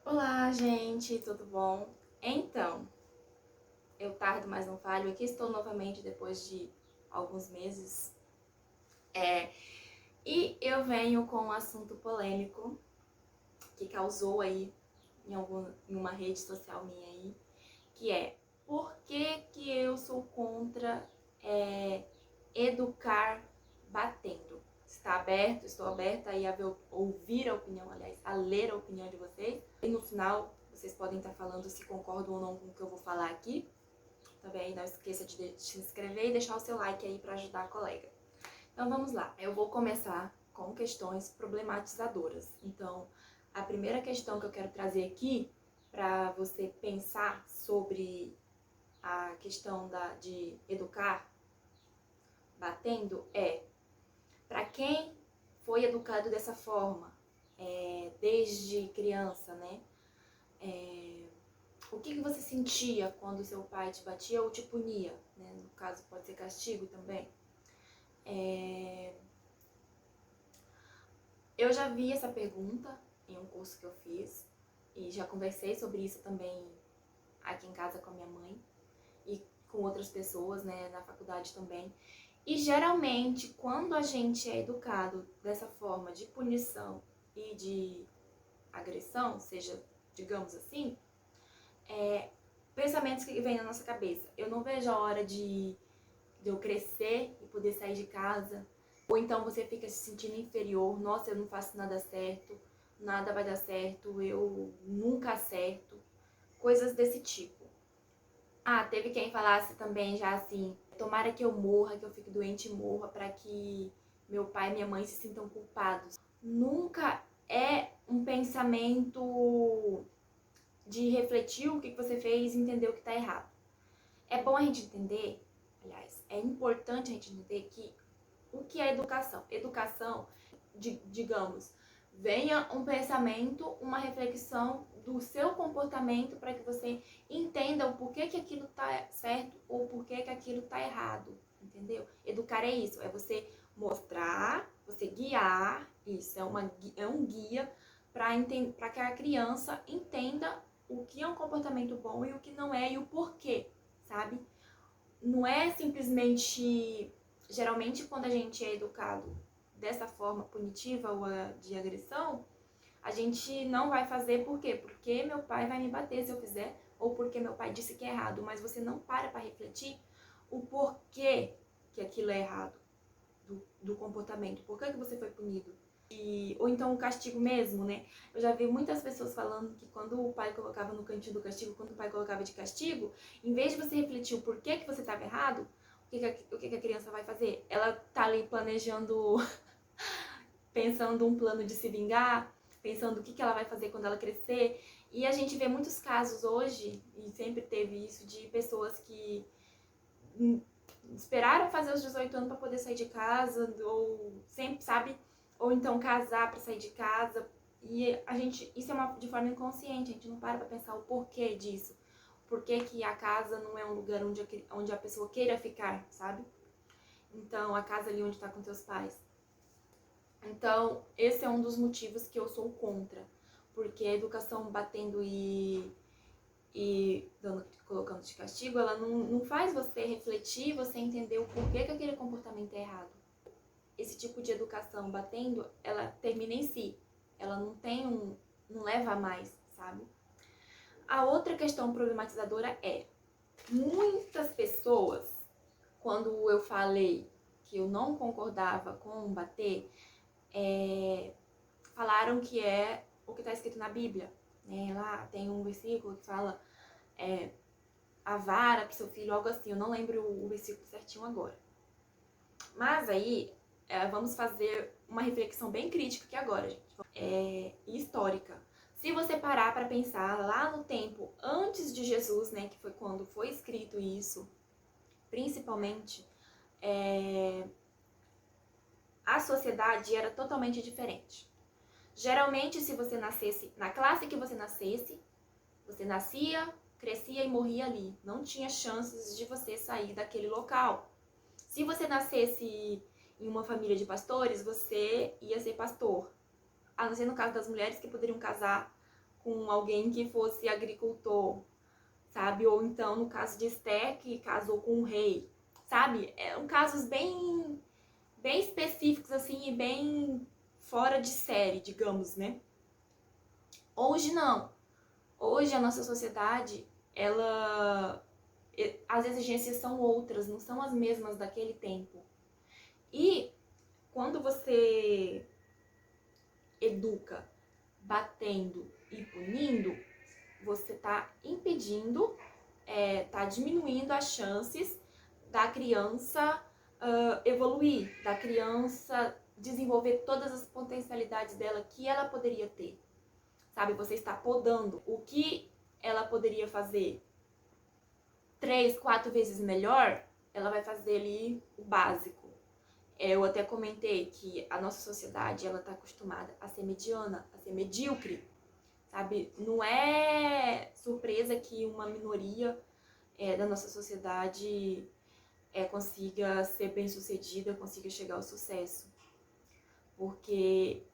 Olá, gente, tudo bom? Então, eu tardo, mas não falho. Aqui estou novamente depois de alguns meses. É, e eu venho com um assunto polêmico que causou aí em uma rede social minha aí, que é por que eu sou contra educar batendo? Está aberto, estou aberta aí a ouvir a opinião, aliás, a ler a opinião de vocês. E no final, vocês podem estar falando se concordam ou não com o que eu vou falar aqui. Também não esqueça de se inscrever e deixar o seu like aí para ajudar a colega. Então vamos lá. Eu vou começar com questões problematizadoras. Então, a primeira questão que eu quero trazer aqui para você pensar sobre a questão de educar batendo é: para quem foi educado dessa forma, desde criança, né? O que você sentia quando seu pai te batia ou te punia? Né? No caso, pode ser castigo também. Eu já vi essa pergunta em um curso que eu fiz e já conversei sobre isso também aqui em casa com a minha mãe e com outras pessoas, né, na faculdade também. E geralmente, quando a gente é educado dessa forma de punição e de agressão, seja, digamos assim, pensamentos que vêm na nossa cabeça. Eu não vejo a hora de eu crescer e poder sair de casa. Ou então você fica se sentindo inferior. Nossa, eu não faço nada certo, nada vai dar certo, eu nunca acerto. Coisas desse tipo. Ah, teve quem falasse também já assim: tomara que eu morra, que eu fique doente e morra, para que meu pai e minha mãe se sintam culpados. Nunca é um pensamento de refletir o que você fez e entender o que está errado. É bom a gente entender, aliás, é importante a gente entender que o que é educação? Educação, digamos, venha um pensamento, uma reflexão do seu comportamento para que você entenda o porquê que aquilo está certo ou o porquê que aquilo está errado, entendeu? Educar é isso, é você mostrar, você guiar, isso é um guia para que a criança entenda o que é um comportamento bom e o que não é e o porquê, sabe? Não é simplesmente, geralmente quando a gente é educado dessa forma punitiva ou de agressão, a gente não vai fazer por quê? Porque meu pai vai me bater se eu fizer, ou porque meu pai disse que é errado, mas você não para refletir o porquê que aquilo é errado, do comportamento, por que você foi punido. Ou então o castigo mesmo, né? Eu já vi muitas pessoas falando que quando o pai colocava no cantinho do castigo, quando o pai colocava de castigo, em vez de você refletir o porquê que você estava errado, o que a criança vai fazer? Ela tá ali planejando, pensando um plano de se vingar, pensando o que ela vai fazer quando ela crescer. E a gente vê muitos casos hoje, e sempre teve isso, de pessoas que esperaram fazer os 18 anos para poder sair de casa, ou sempre, sabe? Ou então casar para sair de casa. E a gente, isso é de forma inconsciente, a gente não para pensar o porquê disso. Por que a casa não é um lugar onde a pessoa queira ficar, sabe? Então, a casa ali onde tá com teus pais. Então, esse é um dos motivos que eu sou contra. Porque a educação batendo e colocando de castigo, ela não faz você refletir, você entender o porquê que aquele comportamento é errado. Esse tipo de educação batendo, ela termina em si. Ela não leva a mais, sabe? A outra questão problematizadora é: muitas pessoas, quando eu falei que eu não concordava com bater, falaram que é o que está escrito na Bíblia. Lá tem um versículo que fala a vara para seu filho, algo assim. Eu não lembro o versículo certinho agora. Mas aí, vamos fazer uma reflexão bem crítica aqui agora, gente. Histórica. Se você parar para pensar lá no tempo antes de Jesus, né, que foi quando foi escrito isso, principalmente, a sociedade era totalmente diferente. Geralmente, se você nascesse na classe que você nascia, crescia e morria ali. Não tinha chances de você sair daquele local. Se você nascesse em uma família de pastores, você ia ser pastor. A não ser no caso das mulheres que poderiam casar com alguém que fosse agricultor, sabe? Ou então no caso de Esther, que casou com um rei, sabe? Casos bem específicos assim e bem fora de série, digamos, né? Hoje não. Hoje a nossa sociedade, as exigências são outras, não são as mesmas daquele tempo. E quando você educa batendo e punindo, você está impedindo, está diminuindo as chances da criança evoluir, da criança desenvolver todas as potencialidades dela que ela poderia ter. Sabe, você está podando o que ela poderia fazer 3, 4 vezes melhor, ela vai fazer ali o básico. Eu até comentei que a nossa sociedade, ela está acostumada a ser mediana, a ser medíocre, sabe? Não é surpresa que uma minoria da nossa sociedade consiga ser bem-sucedida, consiga chegar ao sucesso. Porque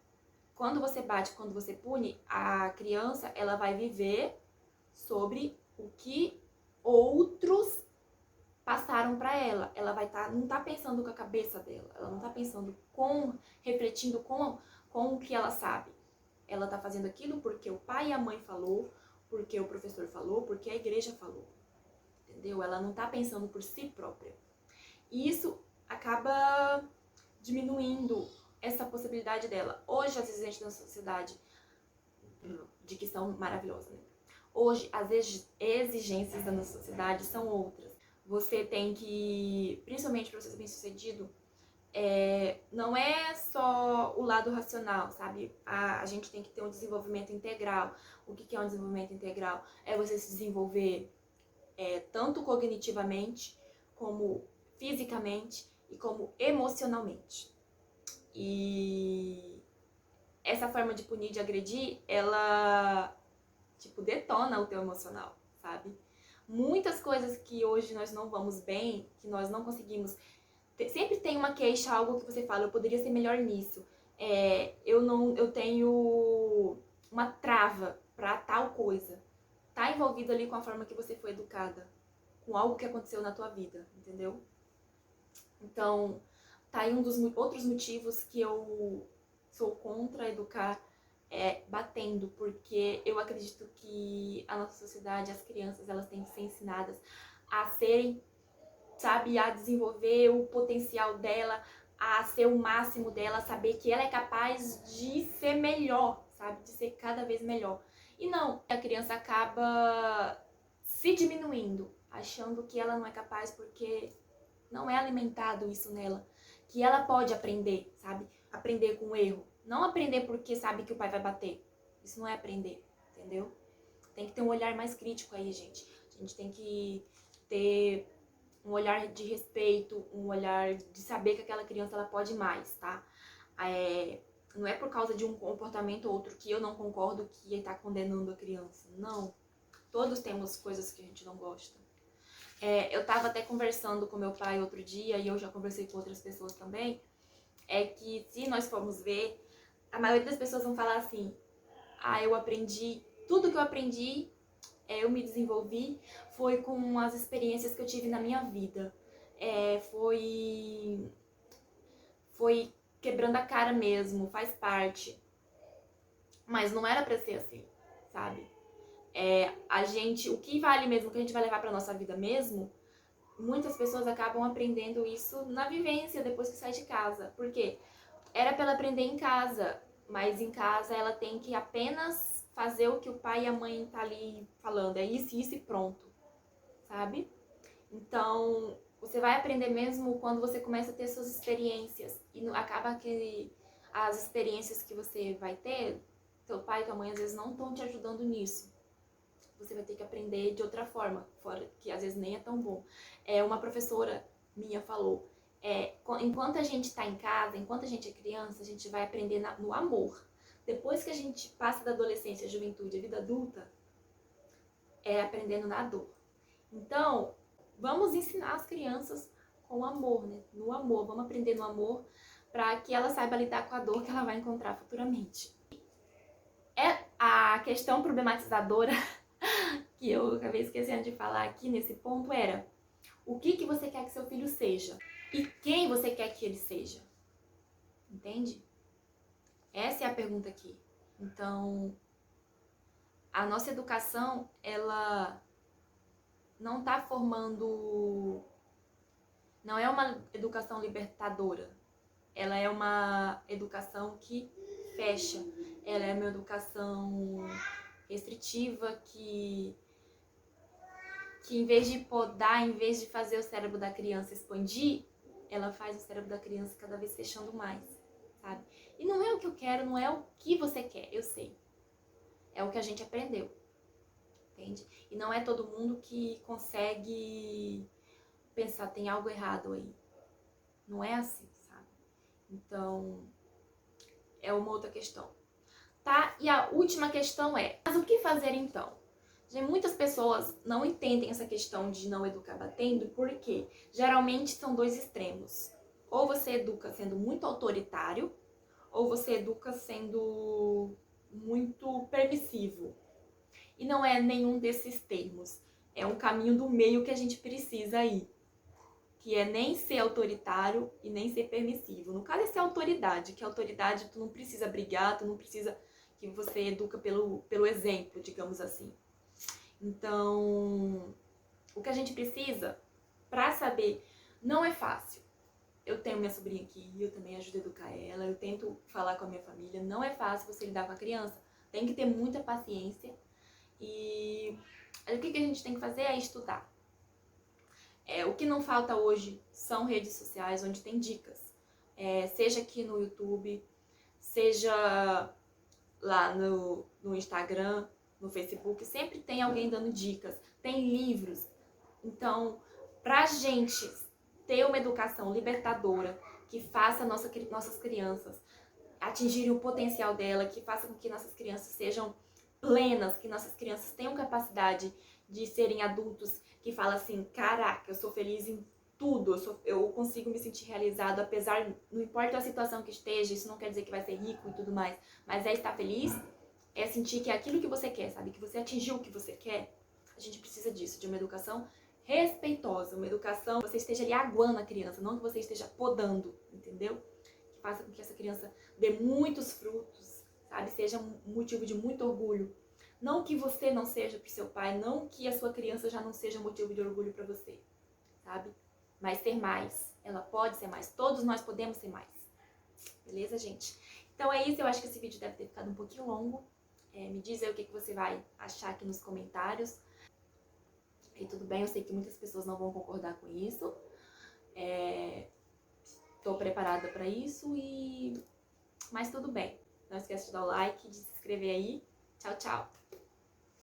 quando você bate, quando você pune, a criança, ela vai viver sobre o que outros passaram para ela. Ela vai não tá pensando com a cabeça dela. Ela não tá pensando refletindo com o que ela sabe. Ela tá fazendo aquilo porque o pai e a mãe falou, porque o professor falou, porque a igreja falou. Entendeu? Ela não tá pensando por si própria. E isso acaba diminuindo essa possibilidade dela. Hoje as exigências da sociedade, de que são maravilhosas, né? Hoje as exigências da nossa sociedade são outras. Você tem que, principalmente para você ser bem sucedido, não é só o lado racional, sabe? A gente tem que ter um desenvolvimento integral. O que é um desenvolvimento integral? É você se desenvolver tanto cognitivamente, como fisicamente e como emocionalmente. E essa forma de punir, de agredir, ela, detona o teu emocional, sabe? Muitas coisas que hoje nós não vamos bem, que nós não conseguimos. Sempre tem uma queixa, algo que você fala, eu poderia ser melhor nisso. Eu tenho uma trava pra tal coisa. Tá envolvido ali com a forma que você foi educada, com algo que aconteceu na tua vida, entendeu? Então, tá aí um dos outros motivos que eu sou contra educar batendo, porque eu acredito que a nossa sociedade, as crianças, elas têm que ser ensinadas a serem, sabe, a desenvolver o potencial dela, a ser o máximo dela, a saber que ela é capaz de ser melhor, sabe, de ser cada vez melhor. E não, a criança acaba se diminuindo, achando que ela não é capaz porque não é alimentado isso nela, que ela pode aprender, sabe, aprender com o erro. Não aprender porque sabe que o pai vai bater. Isso não é aprender, entendeu? Tem que ter um olhar mais crítico aí, gente. A gente tem que ter um olhar de respeito, um olhar de saber que aquela criança ela pode mais, tá? Não é por causa de um comportamento ou outro que eu não concordo que ele tá condenando a criança. Não. Todos temos coisas que a gente não gosta. Eu tava até conversando com meu pai outro dia, e eu já conversei com outras pessoas também, que se nós formos ver, a maioria das pessoas vão falar assim, eu aprendi, tudo que eu aprendi, eu me desenvolvi, foi com as experiências que eu tive na minha vida. Foi quebrando a cara mesmo, faz parte. Mas não era pra ser assim, sabe? O que vale mesmo, o que a gente vai levar pra nossa vida mesmo, muitas pessoas acabam aprendendo isso na vivência, depois que sai de casa. Por quê? Era pra ela aprender em casa, mas em casa ela tem que apenas fazer o que o pai e a mãe tá ali falando. É isso e pronto, sabe? Então, você vai aprender mesmo quando você começa a ter suas experiências. E acaba que as experiências que você vai ter, teu pai e tua mãe às vezes não estão te ajudando nisso. Você vai ter que aprender de outra forma, fora que às vezes nem é tão bom. Uma professora minha falou, enquanto a gente está em casa, enquanto a gente é criança, a gente vai aprender no amor. Depois que a gente passa da adolescência, juventude, a vida adulta, aprendendo na dor. Então, vamos ensinar as crianças com amor, né? No amor, vamos aprender no amor para que ela saiba lidar com a dor que ela vai encontrar futuramente. A questão problematizadora que eu acabei esquecendo de falar aqui nesse ponto era: o que você quer que seu filho seja? E quem você quer que ele seja? Entende? Essa é a pergunta aqui. Então, a nossa educação, ela não tá formando... Não é uma educação libertadora. Ela é uma educação que fecha. Ela é uma educação restritiva que em vez de podar, em vez de fazer o cérebro da criança expandir, ela faz o cérebro da criança cada vez fechando mais, sabe? E não é o que eu quero, não é o que você quer, eu sei. É o que a gente aprendeu, entende? E não é todo mundo que consegue pensar, tem algo errado aí. Não é assim, sabe? Então, é uma outra questão, tá? E a última questão é, mas o que fazer então? Muitas pessoas não entendem essa questão de não educar batendo, porque geralmente são dois extremos. Ou você educa sendo muito autoritário, ou você educa sendo muito permissivo. E não é nenhum desses termos. É um caminho do meio que a gente precisa ir. Que é nem ser autoritário e nem ser permissivo. No caso, é ser autoridade, que autoridade tu não precisa brigar, tu não precisa que você educa pelo exemplo, digamos assim. Então, o que a gente precisa pra saber, não é fácil. Eu tenho minha sobrinha aqui, eu também ajudo a educar ela, eu tento falar com a minha família, não é fácil você lidar com a criança. Tem que ter muita paciência e o que a gente tem que fazer é estudar. O que não falta hoje são redes sociais onde tem dicas. Seja aqui no YouTube, seja lá no Instagram, no Facebook, sempre tem alguém dando dicas, tem livros. Então, pra gente ter uma educação libertadora, que faça nossas crianças atingirem o potencial dela, que faça com que nossas crianças sejam plenas, que nossas crianças tenham capacidade de serem adultos que falam assim, caraca, eu sou feliz em tudo, eu consigo me sentir realizado, apesar, não importa a situação que esteja, isso não quer dizer que vai ser rico e tudo mais, mas é estar feliz, é sentir que é aquilo que você quer, sabe? Que você atingiu o que você quer. A gente precisa disso, de uma educação respeitosa, uma educação que você esteja ali aguando a criança, não que você esteja podando, entendeu? Que faça com que essa criança dê muitos frutos, sabe? Seja um motivo de muito orgulho. Não que você não seja pro seu pai, não que a sua criança já não seja motivo de orgulho pra você, sabe? Mas ser mais, ela pode ser mais, todos nós podemos ser mais. Beleza, gente? Então é isso, eu acho que esse vídeo deve ter ficado um pouquinho longo. Me diz aí o que você vai achar aqui nos comentários. E tudo bem, eu sei que muitas pessoas não vão concordar com isso. Tô preparada pra isso, mas tudo bem. Não esquece de dar o like, de se inscrever aí. Tchau, tchau!